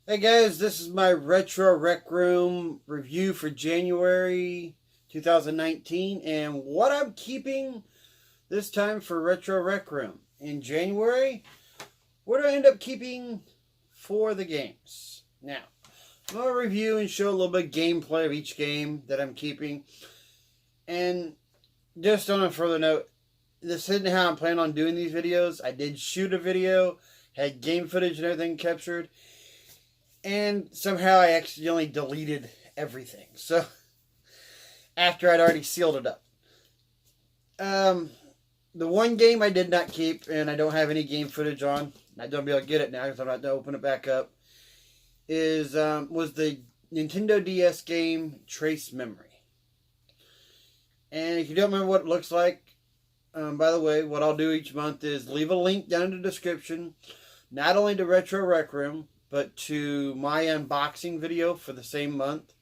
Hey guys, this is my Retro Rec Room review for January 2019 and what I'm keeping this time for Retro Rec Room. In January, what do I end up keeping for the games? Now, I'm going to review and show a little bit of gameplay of each game that I'm keeping. And just on a further note, this isn't how I'm planning on doing these videos. I did shoot a video, had game footage and everything captured. And somehow I accidentally deleted everything. So, after I'd already sealed it up. The one game I did not keep, and I don't have any game footage on, I don't be able to get it now because I'm not going to open it back up, was the Nintendo DS game Trace Memory. And if you don't remember what it looks like, by the way, what I'll do each month is leave a link down in the description, not only to Retro Rec Room, but to my unboxing video for the same month,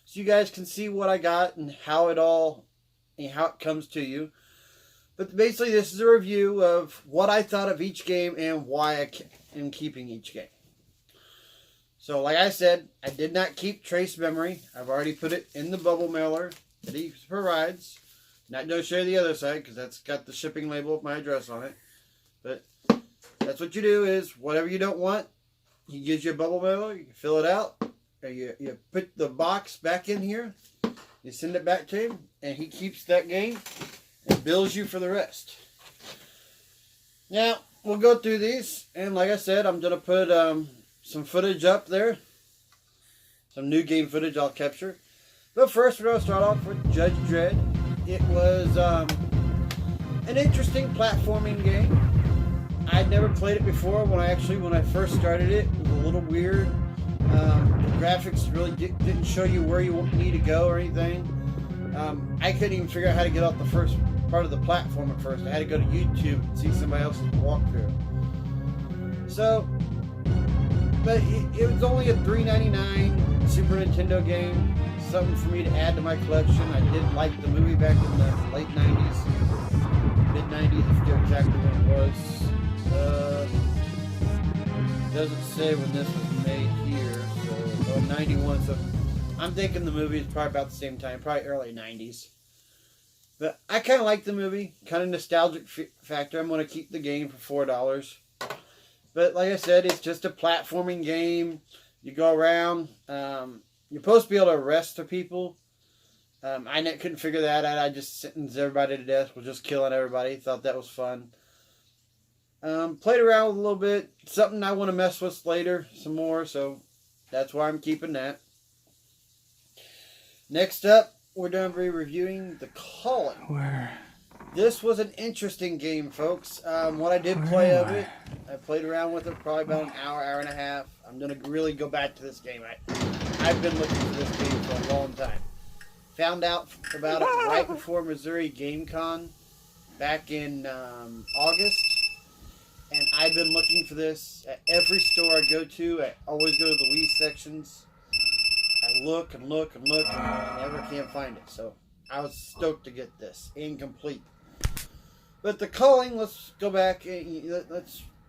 so you guys can see what I got and how it comes to you. But basically, this is a review of what I thought of each game and why I am keeping each game. So, like I said, I did not keep Trace Memory. I've already put it in the bubble mailer that he provides. Not going to show you the other side because that's got the shipping label with my address on it. But that's what you do is whatever you don't want, he gives you a bubble mailer, you can fill it out, or you put the box back in here, you send it back to him, and he keeps that game and bills you for the rest. Now, we'll go through these, and like I said, I'm going to put some footage up there, some new game footage I'll capture. But first, we're going to start off with Judge Dredd. It was an interesting platforming game. I'd never played it before. When I first started it, it was a little weird. The graphics really didn't show you where you need to go or anything. I couldn't even figure out how to get off the first part of the platform at first. I had to go to YouTube and see somebody else's walkthrough. So, but it was only a $3.99 Super Nintendo game. Something for me to add to my collection. I did like the movie back in the late 90s, mid 90s, I forget exactly when it was. Doesn't say when this was made here, so 91. So I'm thinking the movie is probably about the same time, probably early 90s. But I kind of like the movie, kind of nostalgic factor. I'm going to keep the game for $4. But like I said, it's just a platforming game. You go around. You're supposed to be able to arrest the people. I couldn't figure that out. I just sentenced everybody to death. Was just killing everybody. Thought that was fun. Played around with a little bit. Something I want to mess with later some more, so that's why I'm keeping that. Next up, we're going to be reviewing The Calling. Where? This was an interesting game, folks. What I did play of it, I played around with it probably about an hour and a half. I'm going to really go back to this game. I've been looking for this game for a long time. Found out about it right before Missouri Game Con back in August. And I've been looking for this at every store I go to. I always go to the Wii sections. I look and look and look and I never can find it. So I was stoked to get this. Incomplete. But The Calling, let's go back. I'm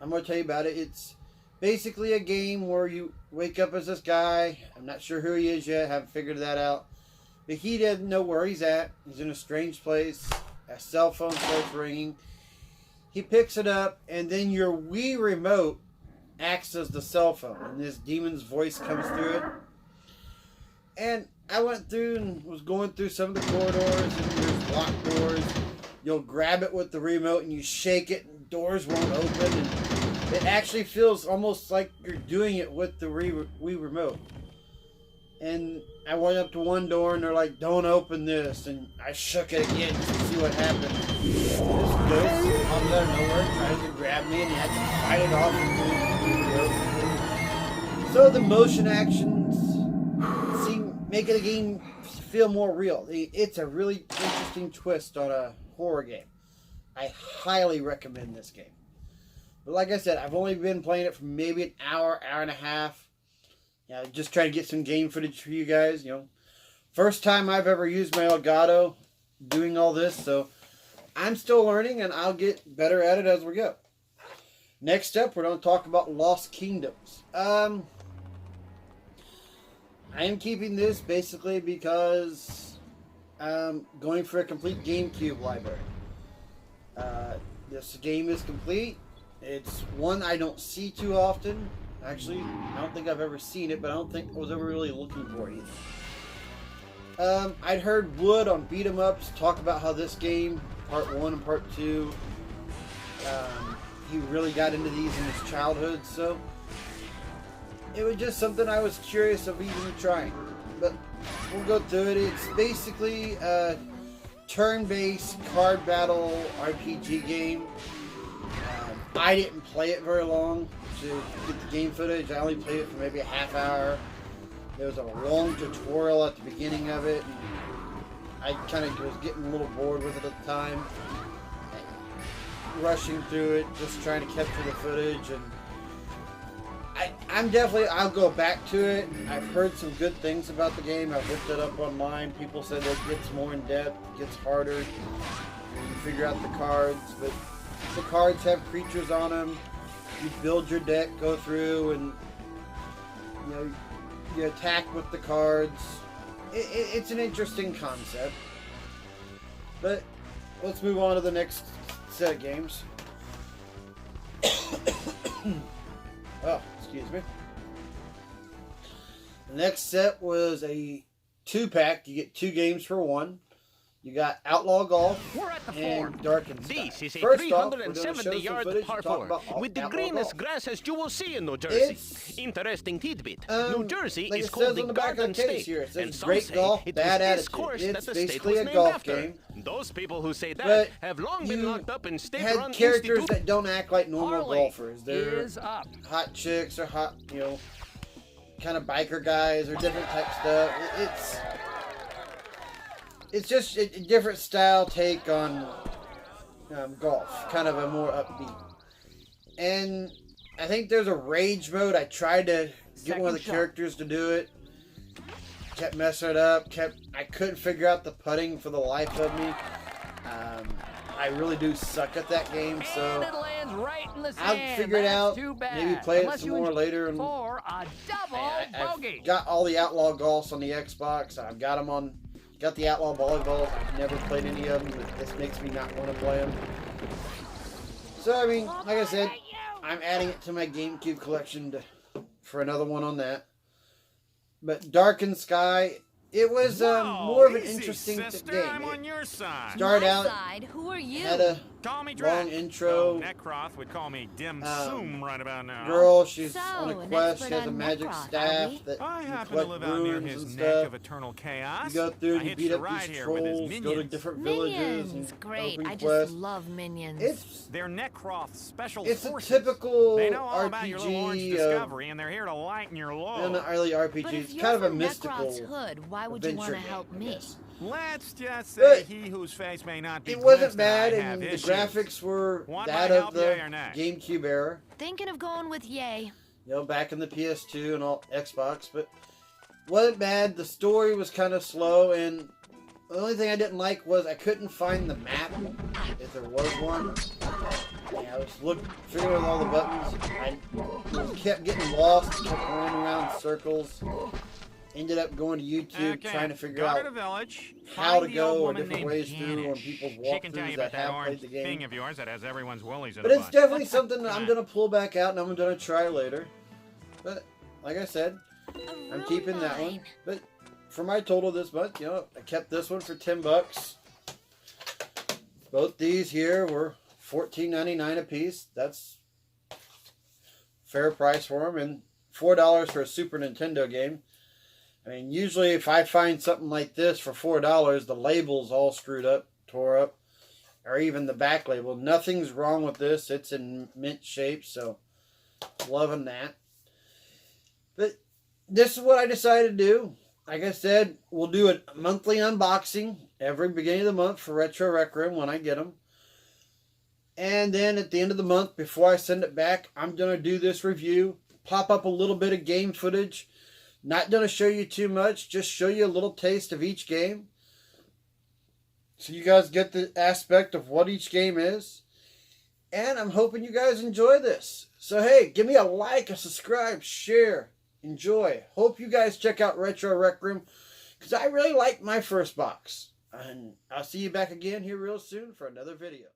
going to tell you about it. It's basically a game where you wake up as this guy. I'm not sure who he is yet. Haven't figured that out. But he doesn't know where he's at. He's in a strange place. A cell phone starts ringing. He picks it up, and then your Wii remote acts as the cell phone, and this demon's voice comes through it. And I went through and was going through some of the corridors, and there's locked doors. You'll grab it with the remote, and you shake it, and doors won't open. And it actually feels almost like you're doing it with the Wii remote. And I went up to one door, and they're like, "Don't open this." And I shook it again just to see what happened. This ghost comes out of nowhere, tries to grab me, and you have to fight it off. And so the motion actions make the game feel more real. It's a really interesting twist on a horror game. I highly recommend this game. But like I said, I've only been playing it for maybe an hour and a half. Just trying to get some game footage for you guys. First time I've ever used my Elgato doing all this, so I'm still learning, and I'll get better at it as we go. Next up, we're going to talk about Lost Kingdoms. I am keeping this basically because I'm going for a complete GameCube library. This game is complete. It's one I don't see too often. Actually, I don't think I've ever seen it, but I don't think I was ever really looking for it either. I'd heard Wood on Beat 'em Ups talk about how this game, Part 1 and Part 2, he really got into these in his childhood, so it was just something I was curious of even trying. But we'll go through it. It's basically a turn-based card battle RPG game. I didn't play it very long to get the game footage. I only played it for maybe a half hour. There was a long tutorial at the beginning of it. And I kind of was getting a little bored with it at the time. Rushing through it, just trying to capture the footage. And I'll go back to it. I've heard some good things about the game. I've looked it up online. People said that it gets more in depth, gets harder. You figure out the cards, but the cards have creatures on them. You build your deck, go through, and you attack with the cards. It's an interesting concept. But let's move on to the next set of games. Oh, excuse me. The next set was a 2-pack. You get 2 games for 1. You got Outlaw Golf and Darkened Sky. This is a First off, we're going to show 370-yard some footage par and talk 4 about with the Outlaw greenest Golf. grasses you will see in New Jersey. Interesting tidbit. New Jersey is called the Garden State, here. It says and some great say golf, it bad was this attitude. course It's that the state basically was a named golf after. game. Those people who say But that have long been you locked up in had state-run characters institutions. that don't act like normal Harley golfers. They're is up. hot chicks or hot, kind of biker guys or different type stuff. It's just a different style take on golf, kind of a more upbeat. And I think there's a rage mode. I tried to get one of the characters to do it. Kept messing it up. I couldn't figure out the putting for the life of me. I really do suck at that game, so And it lands right in the I'll sand. figure it That's out. Too bad. Maybe play it Unless some you more enjoy later. And for a double bogey. I've got all the Outlaw Golfs on the Xbox. I've got them on. Got the Outlaw Volleyballs. I've never played any of them. But this makes me not want to play them. So I mean, like I said, I'm adding it to my GameCube collection for another one on that. But Darkened Sky. It was more of an interesting game. I'm on your side. Started out, Who are you? had a Call me long Drac. intro. Necroth would call me Dim Sum right about now. Girl, she's So, on a an quest. She expert has a on magic Necroth, are staff we? that I you happen to collect live out near runes his and neck stuff. of eternal chaos. You go through and I you hitched beat a up ride these here with his trolls, go to minions. different villages Minions. and Great. open I just quests. love minions. They're Necroth special It's a forces. typical They know all about your little orange RPG. discovery, and they're here to lighten your Not load. really but RPG. if It's you're kind of a from mystical Necroth's hood, why would you want adventure to help game, I me? guess. Let's just say But he whose face may not be It wasn't glimpsed that bad, I have and the issues. graphics were One that might of help, the yay or nay? GameCube era. Thinking of going with yay. Back in the PS2 and all Xbox, but wasn't bad. The story was kind of slow, and the only thing I didn't like was I couldn't find the map, if there was one. Yeah, I was figuring out all the buttons. I kept getting lost, kept running around in circles. Ended up going to YouTube Okay, trying to figure go out to the village, how find to the go old or woman different named ways through on Janet. people's She can tell you walkthroughs about that have orange played the thing game. of yours that has everyone's willies in But a it's bunch. definitely something that I'm going to pull back out and I'm going to try later. But, like I said, I'm keeping that one. But for my total this month, I kept this one for $10. Both these here were $14.99 a piece. That's fair price for them, and $4 for a Super Nintendo game. I mean, usually if I find something like this for $4, the label's all screwed up, tore up, or even the back label. Nothing's wrong with this. It's in mint shape, so loving that. But this is what I decided to do. Like I said, we'll do a monthly unboxing every beginning of the month for Retro Rec Room when I get them. And then at the end of the month, before I send it back, I'm going to do this review, pop up a little bit of game footage. Not going to show you too much, just show you a little taste of each game. So you guys get the aspect of what each game is. And I'm hoping you guys enjoy this. So hey, give me a like, a subscribe, share. enjoy. Hope you guys check out Retro Rec Room, because I really liked my first box. And I'll see you back again here real soon for another video.